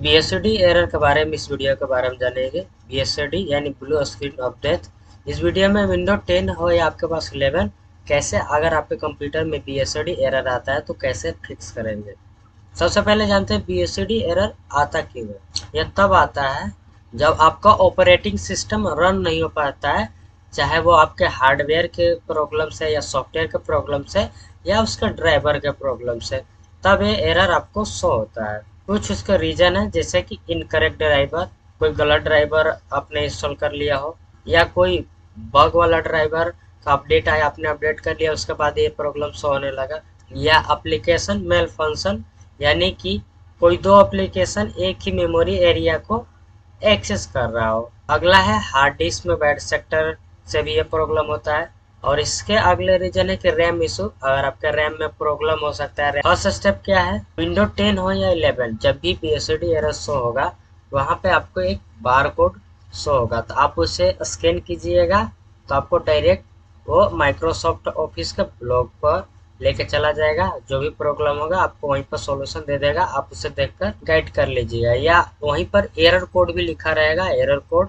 BSD error के बारे में इस वीडियो के बारे में जानेंगे। BSD यानी ब्लू स्क्रीन ऑफ डेथ। इस वीडियो में विंडो 10 हो या आपके पास 11, कैसे अगर आपके कंप्यूटर में BSD एरर आता है तो कैसे फिक्स करेंगे। सबसे पहले जानते हैं BSD एरर आता क्यों है। यह तब आता है जब आपका ऑपरेटिंग सिस्टम रन नहीं हो पाता है, चाहे वो आपके हार्डवेयर के प्रॉब्लम से या सॉफ्टवेयर के प्रॉब्लम से या उसके ड्राइवर के प्रॉब्लम से, तब ये एरर आपको शो होता है। कुछ उसका रीजन है, जैसे कि इनकरेक्ट ड्राइवर, कोई गलत ड्राइवर आपने इंस्टॉल कर लिया हो, या कोई बग वाला ड्राइवर का अपडेट आया, आपने अपडेट कर लिया, उसके बाद ये प्रॉब्लम शो होने लगा, या एप्लीकेशन मेल फंक्शन, यानी कि कोई दो एप्लीकेशन एक ही मेमोरी एरिया को एक्सेस कर रहा हो। अगला है हार्ड डिस्क में बैड सेक्टर से भी ये प्रॉब्लम होता है। और इसके अगले रीजन है कि रैम इशू, अगर आपके रैम में प्रॉब्लम हो सकता है। फर्स्ट स्टेप क्या है, विंडो 10 हो या 11, जब भी BSD एरर शो होगा वहाँ पे आपको एक बार कोड शो होगा, तो आप उसे स्कैन कीजिएगा, तो आपको डायरेक्ट वो माइक्रोसॉफ्ट ऑफिस के ब्लॉग पर लेके चला जाएगा। जो भी प्रॉब्लम होगा आपको वहीं पर सॉल्यूशन दे देगा, आप उसे देखकर गाइड कर लीजिएगा। या वहीं पर एरर कोड भी लिखा रहेगा, एरर कोड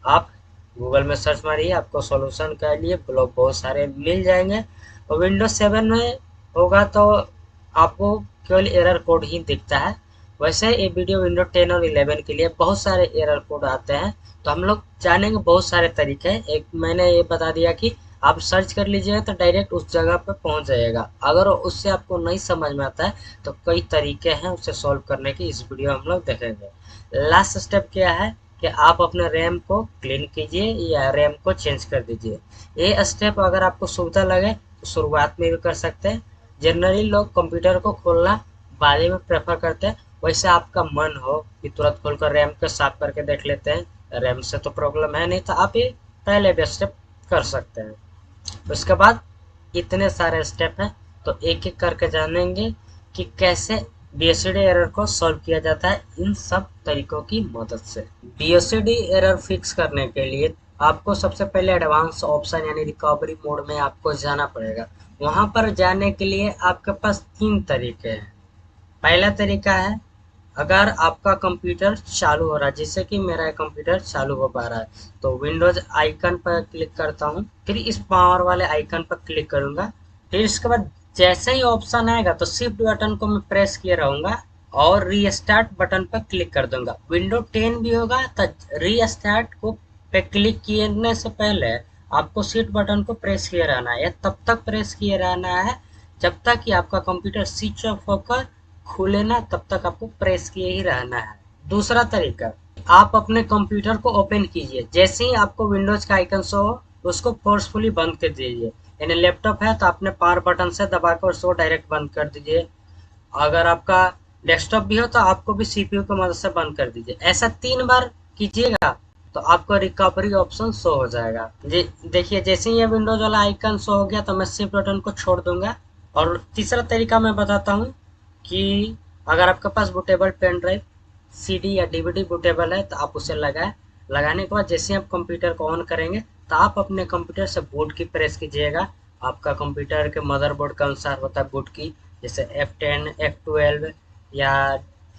आप गूगल में सर्च मारिए, आपको सॉल्यूशन के लिए ब्लॉग बहुत सारे मिल जाएंगे। और विंडोज 7 में होगा तो आपको केवल एरर कोड ही दिखता है। वैसे ये वीडियो विंडो 10 और 11 के लिए बहुत सारे एरर कोड आते हैं, तो हम लोग जानेंगे बहुत सारे तरीके। एक मैंने ये बता दिया कि आप सर्च कर लीजिएगा तो डायरेक्ट उस जगह पर पहुंच जाएगा। अगर उससे आपको नहीं समझ में आता है तो कई तरीके हैं उसे सॉल्व करने की, इस वीडियो हम लोग देखेंगे। लास्ट स्टेप क्या है कि आप अपने रैम को क्लीन कीजिए या रैम को चेंज कर दीजिए। ये स्टेप अगर आपको सुविधा लगे तो शुरुआत में भी कर सकते हैं। जनरली लोग कंप्यूटर को खोलना बाद में प्रेफर करते हैं, वैसे आपका मन हो कि तुरंत खोलकर रैम को साफ करके देख लेते हैं, रैम से तो प्रॉब्लम है नहीं, तो आप ये पहले भी स्टेप कर सकते हैं। उसके बाद इतने सारे स्टेप हैं, तो एक एक करके जानेंगे कि कैसे BSD एरर को सॉल्व किया जाता है इन सब तरीकों की मदद से। BSD एरर फिक्स करने के लिए आपको सबसे पहले एडवांस ऑप्शन यानी रिकवरी मोड में आपको जाना पड़ेगा। वहां पर जाने के लिए आपके पास तीन तरीके हैं। पहला तरीका है, अगर आपका कंप्यूटर चालू हो रहा है, जैसे कि मेरा कंप्यूटर चालू हो पा रहा है, तो विंडोज आइकन पर क्लिक करता हूँ, फिर इस पावर वाले आइकन पर क्लिक करूंगा। फिर इसके बाद जैसे ही ऑप्शन आएगा तो शिफ्ट बटन को मैं प्रेस किए रहूंगा और रीस्टार्ट बटन पर क्लिक कर दूंगा। विंडो 10 भी होगा तो रीस्टार्ट को पे क्लिक करने से पहले आपको शिफ्ट बटन को प्रेस किए रहना है। तब तक प्रेस किए रहना है जब तक कि आपका कंप्यूटर स्विच ऑफ होकर खुले ना, तब तक आपको प्रेस किए ही रहना है। दूसरा तरीका, आप अपने कंप्यूटर को ओपन कीजिए, जैसे ही आपको विंडोज का आइकन शो हो उसको फोर्सफुली बंद कर दीजिए। यानी लैपटॉप है तो आपने पावर बटन से दबाकर उसको डायरेक्ट बंद कर दीजिए। अगर आपका डेस्कटॉप भी हो तो आपको भी CPU की मदद से बंद कर दीजिए। ऐसा 3 बार कीजिएगा तो आपको रिकवरी ऑप्शन शो हो जाएगा। जी देखिए, जैसे ही ये विंडोज वाला आइकन शो हो गया तो मैं शिफ्ट बटन को छोड़ दूंगा। और तीसरा तरीका मैं बताता हूँ कि अगर आपके पास बूटेबल पेन ड्राइव, CD या DVD बूटेबल है तो आप उसे लगाएं। लगाने के बाद जैसे ही आप कंप्यूटर को ऑन करेंगे तो आप अपने कंप्यूटर से बूट की प्रेस कीजिएगा। आपका कंप्यूटर के मदरबोर्ड के अनुसार होता है बूट की, जैसे F10, F12, या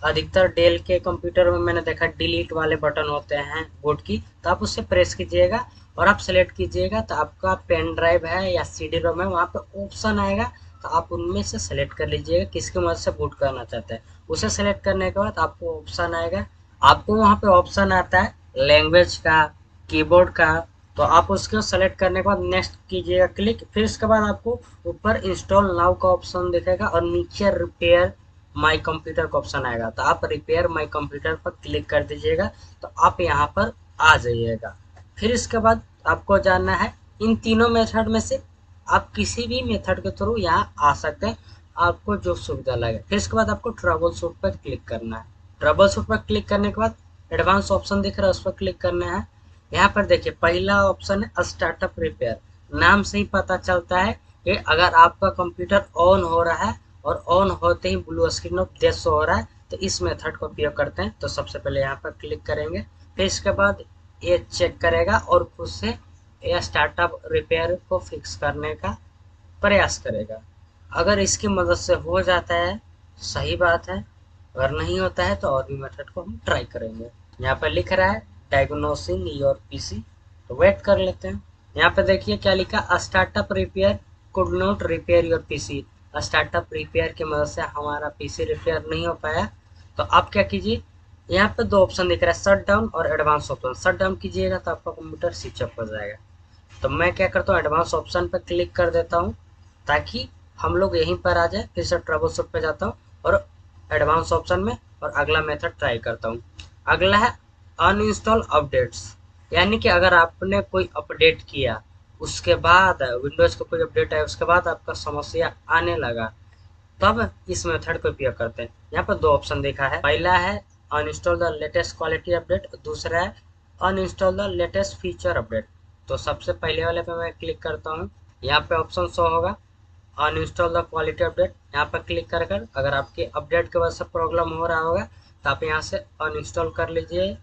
अधिकतर डेल के कंप्यूटर में मैंने देखा डिलीट वाले बटन होते हैं बूट की, तो आप उससे प्रेस कीजिएगा और आप सेलेक्ट कीजिएगा, तो आपका पेन ड्राइव है या CD रोम है, वहाँ पे ऑप्शन आएगा, तो आप उनमें से सेलेक्ट कर लीजिएगा किसकी मदद से बूट करना चाहते हैं। उसे सेलेक्ट करने के बाद आपको ऑप्शन आएगा, आपको वहाँ पे ऑप्शन आता है लैंग्वेज का, कीबोर्ड का, तो आप उसको सेलेक्ट करने के बाद नेक्स्ट कीजिएगा क्लिक। फिर इसके बाद आपको ऊपर इंस्टॉल नाउ का ऑप्शन दिखेगा और नीचे रिपेयर माई कंप्यूटर का ऑप्शन आएगा, तो आप रिपेयर माई कंप्यूटर पर क्लिक कर दीजिएगा, तो आप यहाँ पर आ जाइएगा। फिर इसके बाद आपको जानना है इन तीनों मेथड में से आप किसी भी मेथड के थ्रू यहाँ आ सकते हैं, आपको जो सुविधा लगे। फिर इसके बाद आपको ट्रबल शूट पर क्लिक करना है। ट्रबल शूट पर क्लिक करने के बाद एडवांस ऑप्शन दिख रहा है, उस पर क्लिक करना है। यहाँ पर देखिए पहला ऑप्शन है स्टार्टअप रिपेयर। नाम से ही पता चलता है कि अगर आपका कंप्यूटर ऑन हो रहा है और ऑन होते ही blue screen of death show हो रहा है तो इस मेथड का उपयोग करते हैं। तो सबसे पहले यहाँ पर क्लिक करेंगे, फिर इसके बाद ये चेक करेगा और खुद से यह स्टार्टअप रिपेयर को फिक्स करने का प्रयास करेगा। अगर इसकी मदद से हो जाता है, सही बात है। अगर नहीं होता है तो और भी मेथड को हम ट्राई करेंगे। यहाँ पे लिख रहा है डायग्नोसिंग योर पीसी, तो वेट कर लेते हैं। यहाँ पे देखिए क्या लिखा, startup repair could not repair your PC. Startup repair की मदद से हमारा पीसी रिपेयर नहीं हो पाया। तो आप क्या कीजिए, यहाँ पे दो ऑप्शन दिख रहा है, शट डाउन और एडवांस ऑप्शन। शट डाउन कीजिएगा तो आपका कंप्यूटर स्विच ऑफ हो जाएगा। तो मैं क्या करता हूँ, एडवांस ऑप्शन पर क्लिक कर देता हूँ ताकि हम लोग यहीं पर आ जाए। फिर से ट्रबल शूट पे जाता हूँ और एडवांस ऑप्शन में और अगला मेथड ट्राई करता हूँ। अगला है अनइंस्टॉल अपडेट्स, यानी कि अगर आपने कोई अपडेट किया, उसके बाद विंडोज का कोई अपडेट है, उसके बाद आपका समस्या आने लगा, तब इस मेथड का उपयोग करते हैं। यहाँ पर दो ऑप्शन देखा है, पहला है uninstall the latest quality update, दूसरा है uninstall the latest feature update. तो सबसे पहले वाले पे मैं क्लिक करता हूँ। यहाँ पे ऑप्शन शो होगा अनइंस्टॉल द क्वालिटी अपडेट। यहाँ पर क्लिक कर कर अगर आपके अपडेट की वजह से प्रॉब्लम हो रहा होगा तो आप यहाँ से अनइंस्टॉल कर लीजिए।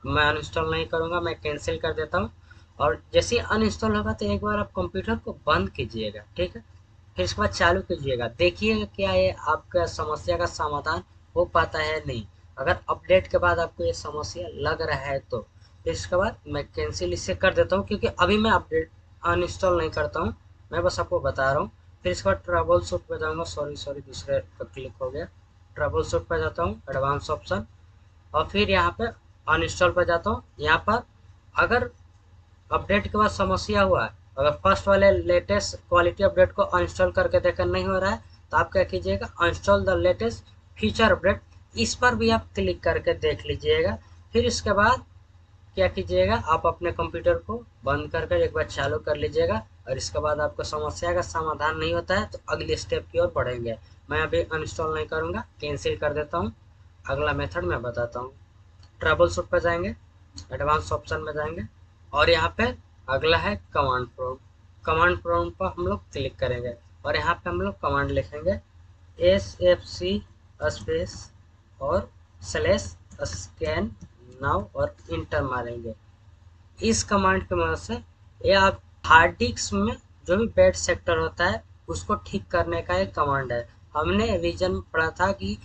मैं अनइंस्टॉल नहीं करूँगा, मैं कैंसिल कर देता हूँ। और जैसे ही अनइंस्टॉल होगा तो एक बार आप कंप्यूटर को बंद कीजिएगा, ठीक है। फिर इसके बाद चालू कीजिएगा, देखिएगा क्या ये आपका समस्या का समाधान हो पाता है नहीं। अगर अपडेट के बाद आपको ये समस्या लग रहा है तो फिर इसके बाद मैं कैंसिल इससे कर देता हूँ, क्योंकि अभी मैं अपडेट अनइंस्टॉल नहीं करता हूँ, मैं बस आपको बता रहा हूँ। फिर इसके बाद ट्रबल शूट पे जाऊँगा, सॉरी सॉरी दूसरे पर क्लिक हो गया। ट्रबल शूट पे जाता हूँ, एडवांस ऑप्शन, और फिर यहाँ पे अनइंस्टॉल पे जाता हूँ। यहाँ पर अगर अपडेट के बाद समस्या हुआ है, अगर फर्स्ट वाले लेटेस्ट क्वालिटी अपडेट को अनइंस्टॉल करके देखकर नहीं हो रहा है तो आप क्या कीजिएगा, uninstall the latest feature update, इस पर भी आप क्लिक करके देख लीजिएगा। फिर इसके बाद क्या कीजिएगा, आप अपने कंप्यूटर को बंद कर एक बार चालू कर लीजिएगा। और इसके बाद आपको समस्या का समाधान नहीं होता है तो अगले स्टेप की ओर बढ़ेंगे। मैं अभी अनइंस्टॉल नहीं करूँगा, कैंसिल कर देता हूँ। अगला मेथड मैं बताता हूँ। ट्रबल शूट पर जाएंगे, एडवांस ऑप्शन में जाएंगे, और यहाँ पे अगला है कमांड प्रॉम्प्ट। कमांड प्रॉम्प्ट पर हम लोग क्लिक करेंगे और यहाँ पे हम लोग कमांड लिखेंगे SFC स्पेस और स्लैश स्कैन नाउ और इंटर मारेंगे। इस कमांड की मदद से ये आप हार्ड डिस्क में जो भी बैड सेक्टर होता है उसको ठीक करने का एक कमांड है। हमने रीजन में पढ़ा था कि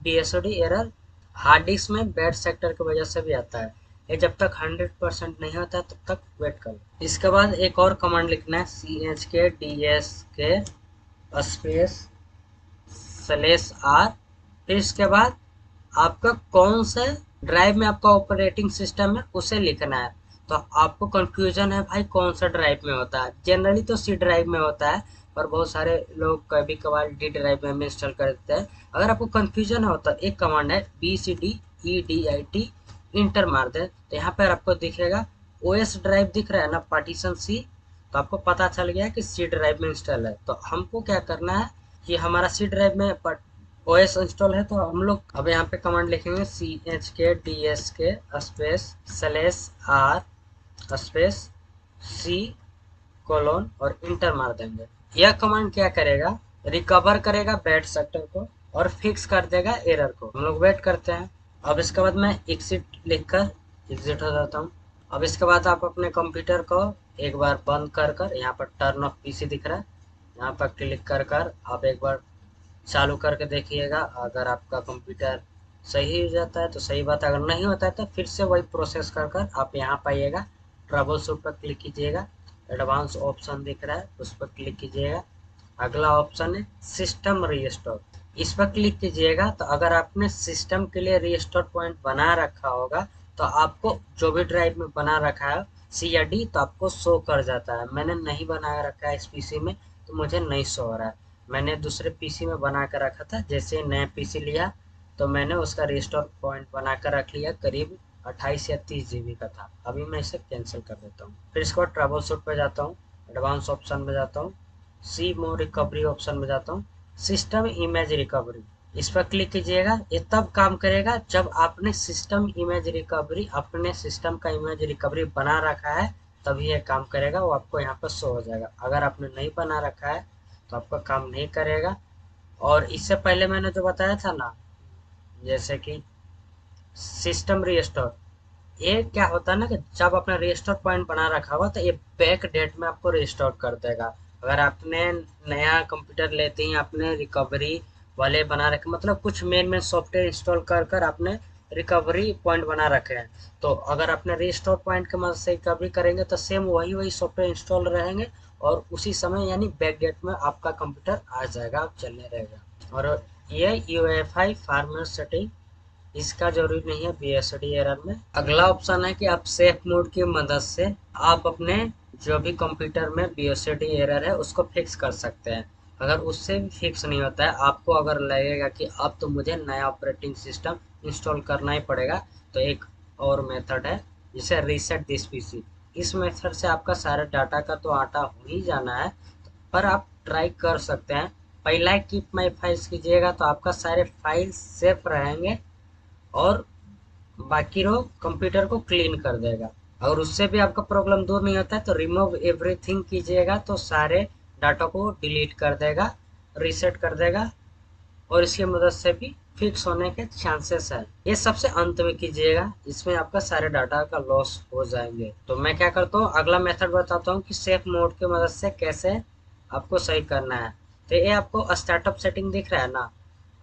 BSOD एरर हार्ड डिस्क में बैड सेक्टर की वजह से भी आता है। ये जब तक 100% नहीं होता है तब तक वेट करो। इसके बाद एक और कमांड लिखना है CHKDSK स्पेस स्लैश R। फिर इसके बाद आपका कौन सा ड्राइव में आपका ऑपरेटिंग सिस्टम है उसे लिखना है। तो आपको कंफ्यूजन है भाई कौन सा ड्राइव में होता है, जनरली तो C ड्राइव में होता है, पर बहुत सारे लोग कभी कभार D ड्राइव में इंस्टॉल कर देते हैं। अगर आपको कंफ्यूजन हो तो एक कमांड है BCDEDIT, इंटर मार दे तो यहाँ पर आपको दिखेगा OS ड्राइव दिख रहा है ना, पार्टीशन C। तो आपको पता चल गया कि C ड्राइव में इंस्टॉल है। तो हमको क्या करना है कि हमारा C ड्राइव में OS इंस्टॉल है, तो हम लोग अब यहाँ पे कमांड लिखेंगे CHKDSK space slash R space C colon और इंटर मार देंगे। यह कमांड क्या करेगा, रिकवर करेगा बैड सेक्टर को और फिक्स कर देगा एरर को। हम लोग वेट करते हैं। अब इसके बाद मैं एग्जिट लिखकर एग्जिट हो जाता हूँ। अब इसके बाद आप अपने कंप्यूटर को एक बार बंद कर कर यहाँ पर टर्न ऑफ पीसी दिख रहा है, यहाँ पर क्लिक कर कर आप एक बार चालू करके देखिएगा। अगर आपका कंप्यूटर सही हो जाता है तो सही बात है, अगर नहीं होता है तो फिर से वही प्रोसेस कर कर आप यहाँ पाइएगा, ट्रबल शूट पर क्लिक कीजिएगा, एडवांस ऑप्शन दिख रहा है उस पर क्लिक कीजिएगा। अगला ऑप्शन है सिस्टम रीस्टोर, इस पर क्लिक कीजिएगा। तो अगर आपने सिस्टम के लिए रीस्टोर पॉइंट बना रखा होगा तो आपको जो भी ड्राइव में बना रखा है C या D तो आपको शो कर जाता है। मैंने नहीं बना रखा है इस पीसी में तो मुझे नहीं शो हो रहा है। मैंने दूसरे पीसी में बना कर रखा था, जैसे नया पीसी लिया तो मैंने उसका रिस्टोर पॉइंट बना कर रख लिया, करीब 28 या 30 GB का था। अभी मैं इसे कैंसिल कर देता हूँ। फिर इसके बाद ट्रबल शूट पे जाता हूँ, एडवांस ऑप्शन में जाता हूँ, सी मोर रिकवरी ऑप्शन में जाता हूँ, सिस्टम इमेज रिकवरी, इस पर क्लिक कीजिएगा। ये तब काम करेगा जब आपने सिस्टम इमेज रिकवरी, अपने सिस्टम का इमेज रिकवरी बना रखा है तभी ये काम करेगा, वो आपको यहाँ पर शो हो जाएगा। अगर आपने नहीं बना रखा है तो आपका काम नहीं करेगा। और इससे पहले मैंने जो बताया था ना, जैसे कि सिस्टम रीस्टोर, ये क्या होता है ना कि जब आपने रीस्टोर पॉइंट बना रखा होगा तो ये बैक डेट में आपको रीस्टोर कर देगा। अगर आपने नया कंप्यूटर लेते ही आपने रिकवरी वाले बना रखे, मतलब कुछ मेन सॉफ्टवेयर इंस्टॉल कर कर आपने रिकवरी पॉइंट बना रखे हैं। तो अगर आपने रीस्टोर पॉइंट की मदद से रिकवरी करेंगे तो सेम वही वही सॉफ्टवेयर इंस्टॉल रहेंगे और उसी समय यानी बैक डेट में आपका कंप्यूटर आ जाएगा, आप चलने रहेगा। और ये यूएफआई फॉर्मेट सेटिंग इसका जरूरी नहीं है बीएसडी एरर में। अगला ऑप्शन है कि आप सेफ मोड की मदद से आप अपने जो भी कंप्यूटर में बीएसडी एरर है उसको फिक्स कर सकते हैं। अगर उससे भी फिक्स नहीं होता है, आपको अगर लगेगा कि अब तो मुझे नया ऑपरेटिंग सिस्टम इंस्टॉल करना ही पड़ेगा, तो एक और मेथड है जिसे रीसेट दिस पीसी। इस मेथड से आपका सारे डाटा का तो आटा हो ही जाना है, पर आप ट्राई कर सकते हैं। पहला कीप माई फाइल्स कीजिएगा तो आपका सारे फाइल्स सेफ रहेंगे और बाकी रो कंप्यूटर को क्लीन कर देगा। अगर उससे भी आपका प्रॉब्लम दूर नहीं होता है तो रिमूव एवरीथिंग कीजिएगा तो सारे डाटा को डिलीट कर देगा, रीसेट कर देगा और इसकी मदद से भी फिक्स होने के चांसेस है। ये सबसे अंत में कीजिएगा, इसमें आपका सारे डाटा का लॉस हो जाएंगे। तो मैं क्या करता हूँ, अगला मेथड बताता हूँ कि सेफ मोड की मदद से कैसे आपको सही करना है। तो ये आपको स्टार्टअप सेटिंग दिख रहा है ना,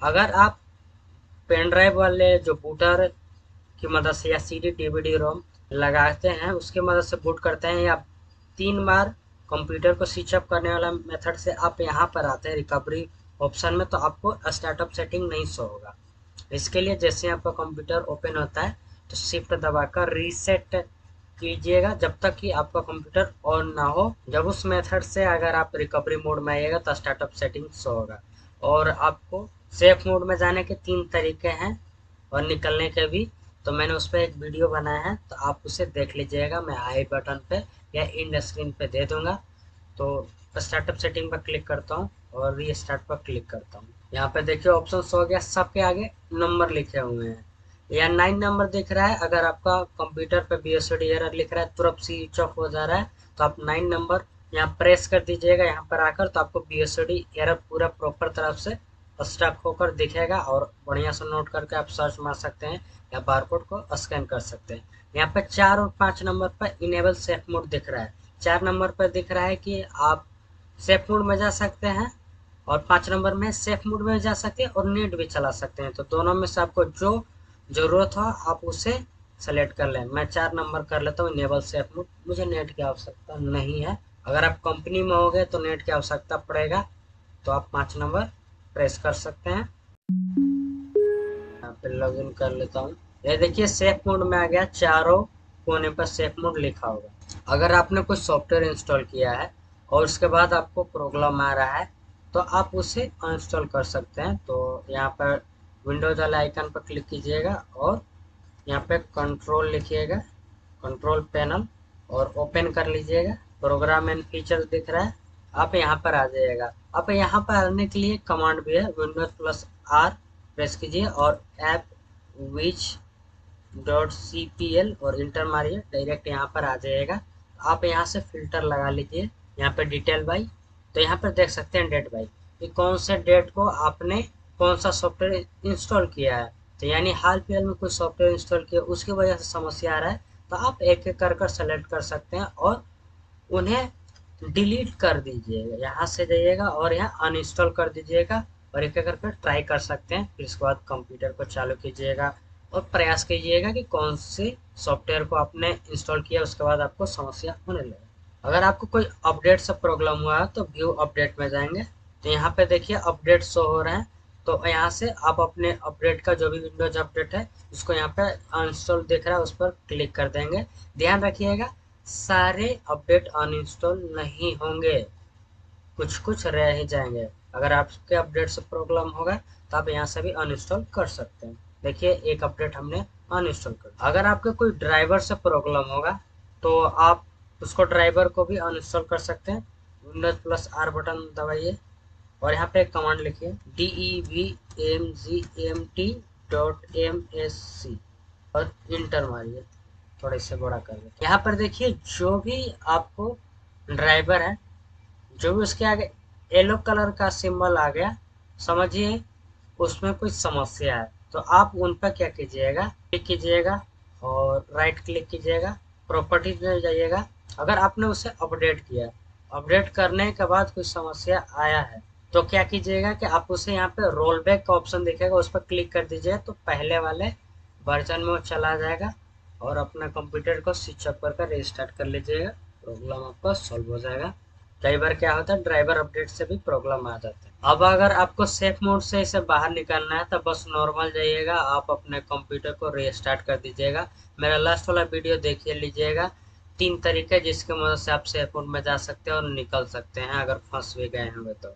अगर आप पेन ड्राइव वाले जो बूटर की मदद से या सीडी डीवीडी रोम लगाते हैं उसकी मदद से बूट करते हैं, या 3 बार कंप्यूटर को स्विच अप करने वाला मेथड से आप यहाँ पर आते हैं रिकवरी ऑप्शन में, तो आपको स्टार्टअप सेटिंग नहीं शो होगा। इसके लिए जैसे ही आपका कंप्यूटर ओपन होता है तो शिफ्ट दबाकर रीसेट कीजिएगा जब तक कि आपका कंप्यूटर ऑन ना हो। जब उस मेथड से अगर आप रिकवरी मोड में आइएगा तो स्टार्टअप सेटिंग शो होगा। और आपको सेफ मोड में जाने के 3 तरीके हैं और निकलने के भी, तो मैंने उस पर एक वीडियो बनाया है तो आप उसे देख लीजिएगा, मैं आई बटन पे या इन स्क्रीन पे दे दूंगा। तो स्टार्टअप सेटिंग पर क्लिक करता हूँ और रीस्टार्ट पर क्लिक करता हूँ। यहाँ पे देखिए ऑप्शन हो गया, सबके आगे नंबर लिखे हुए हैं। या 9 नंबर दिख रहा है, अगर आपका कंप्यूटर पे बीएसडी एरर लिख रहा है तुरंत स्विच ऑफ हो जा रहा है तो आप 9 नंबर यहाँ प्रेस कर दीजिएगा यहाँ पर आकर, तो आपको बीएसडी एरर पूरा प्रॉपर तरफ से स्टक होकर दिखेगा और बढ़िया से नोट करके आप सर्च मार सकते हैं या बारकोड को स्कैन कर सकते हैं। यहाँ पे 4 और 5 नंबर पर इनेबल सेफ मोड दिख रहा है। 4 नंबर पर दिख रहा है कि आप सेफ मोड में जा सकते हैं और 5 नंबर में सेफ मोड में जा सकते हैं और नेट भी चला सकते हैं। तो दोनों में से आपको जो ज़रूरत हो आप उसे सेलेक्ट कर लें। मैं 4 नंबर कर लेता हूँ इनेबल सेफ मोड, मुझे नेट की आवश्यकता नहीं है। अगर आप कंपनी में हो गए तो नेट की आवश्यकता पड़ेगा, तो आप 5 नंबर प्रेस कर सकते हैं। यहाँ पे लॉग इन कर लेता हूँ। ये देखिए सेफ मोड में आ गया, चारों कोने पर सेफ मोड लिखा होगा। अगर आपने कोई सॉफ्टवेयर इंस्टॉल किया है और उसके बाद आपको प्रॉब्लम आ रहा है तो आप उसे अनइंस्टॉल कर सकते हैं। तो यहाँ पर विंडोज वाले आइकन पर क्लिक कीजिएगा और यहाँ पे कंट्रोल लिखिएगा, कंट्रोल पैनल, और ओपन कर लीजिएगा। प्रोग्राम एंड फीचर्स दिख रहा है, आप यहाँ पर आ जाइएगा। आप यहाँ पर आने के लिए कमांड भी है, विंडोज प्लस आर प्रेस कीजिए और app wiz dot C P L और इंटर मारिए, डायरेक्ट यहाँ पर आ जाइएगा। आप यहाँ से फिल्टर लगा लीजिए, यहाँ पे डिटेल बाई, तो यहाँ पर देख सकते हैं डेट बाई कि कौन से डेट को आपने कौन सा सॉफ्टवेयर इंस्टॉल किया है। तो यानी हाल फिलहाल में कोई सॉफ्टवेयर इंस्टॉल किया उसकी वजह से समस्या आ रहा है, तो आप एक एक कर सेलेक्ट कर सकते हैं और उन्हें डिलीट कर दीजिएगा। यहाँ से जाइएगा और यहाँ अनइंस्टॉल कर दीजिएगा और एक एक करके ट्राई कर सकते हैं। फिर इसके बाद कंप्यूटर को चालू कीजिएगा और प्रयास कीजिएगा कि कौन से सॉफ्टवेयर को आपने इंस्टॉल किया उसके बाद आपको समस्या होने लगे। अगर आपको कोई अपडेट से प्रॉब्लम हुआ है तो व्यू अपडेट में जाएंगे, तो यहाँ पे देखिए अपडेट शो हो रहे हैं। तो यहाँ से आप अपने अपडेट का जो भी विंडोज अपडेट है उसको यहाँ पे अनइंस्टॉल दिख रहा है उस पर क्लिक कर देंगे। ध्यान रखिएगा सारे अपडेट अनइंस्टॉल नहीं होंगे, कुछ कुछ रह ही जाएंगे। अगर आपके अपडेट से प्रॉब्लम होगा तो आप यहाँ से भी अनइंस्टॉल कर सकते हैं। देखिए एक अपडेट हमने अनइंस्टॉल कर। अगर आपके कोई ड्राइवर से प्रॉब्लम होगा तो आप उसको ड्राइवर को भी अनइंस्टॉल कर सकते हैं। विंडोज प्लस आर बटन दबाइए और यहाँ पे एक कमांड लिखिए devmgmt.msc और इंटर मारिए, थोड़े से बड़ा कर दे। यहाँ पर देखिए जो भी आपको ड्राइवर है, जो भी उसके आगे येलो कलर का सिंबल आ गया, समझिए उसमें कुछ समस्या है। तो आप उन पर क्या कीजिएगा, क्लिक कीजिएगा और राइट क्लिक कीजिएगा, प्रॉपर्टीज में जाइएगा। अगर आपने उसे अपडेट किया, अपडेट करने के बाद कुछ समस्या आया है तो क्या कीजिएगा कि आप उसे यहाँ पे रोल बैक का ऑप्शन दिखेगा, उस पर क्लिक कर दीजिए तो पहले वाले वर्जन में वो चला जाएगा और अपना कंप्यूटर को स्विच ऑफ करके रिस्टार्ट कर लीजिएगा, प्रॉब्लम आपका सॉल्व हो जाएगा। कई बार क्या होता है ड्राइवर अपडेट से भी प्रॉब्लम आ जाता है। अब अगर आपको सेफ मोड से इसे बाहर निकालना है तो बस नॉर्मल जाइएगा, आप अपने कंप्यूटर को रीस्टार्ट कर दीजिएगा। मेरा लास्ट वाला वीडियो देखिए लीजिएगा, 3 तरीके जिसकी मदद से आप सेफ मोड में जा सकते हैं और निकल सकते हैं अगर फंस भी गए होंगे तो।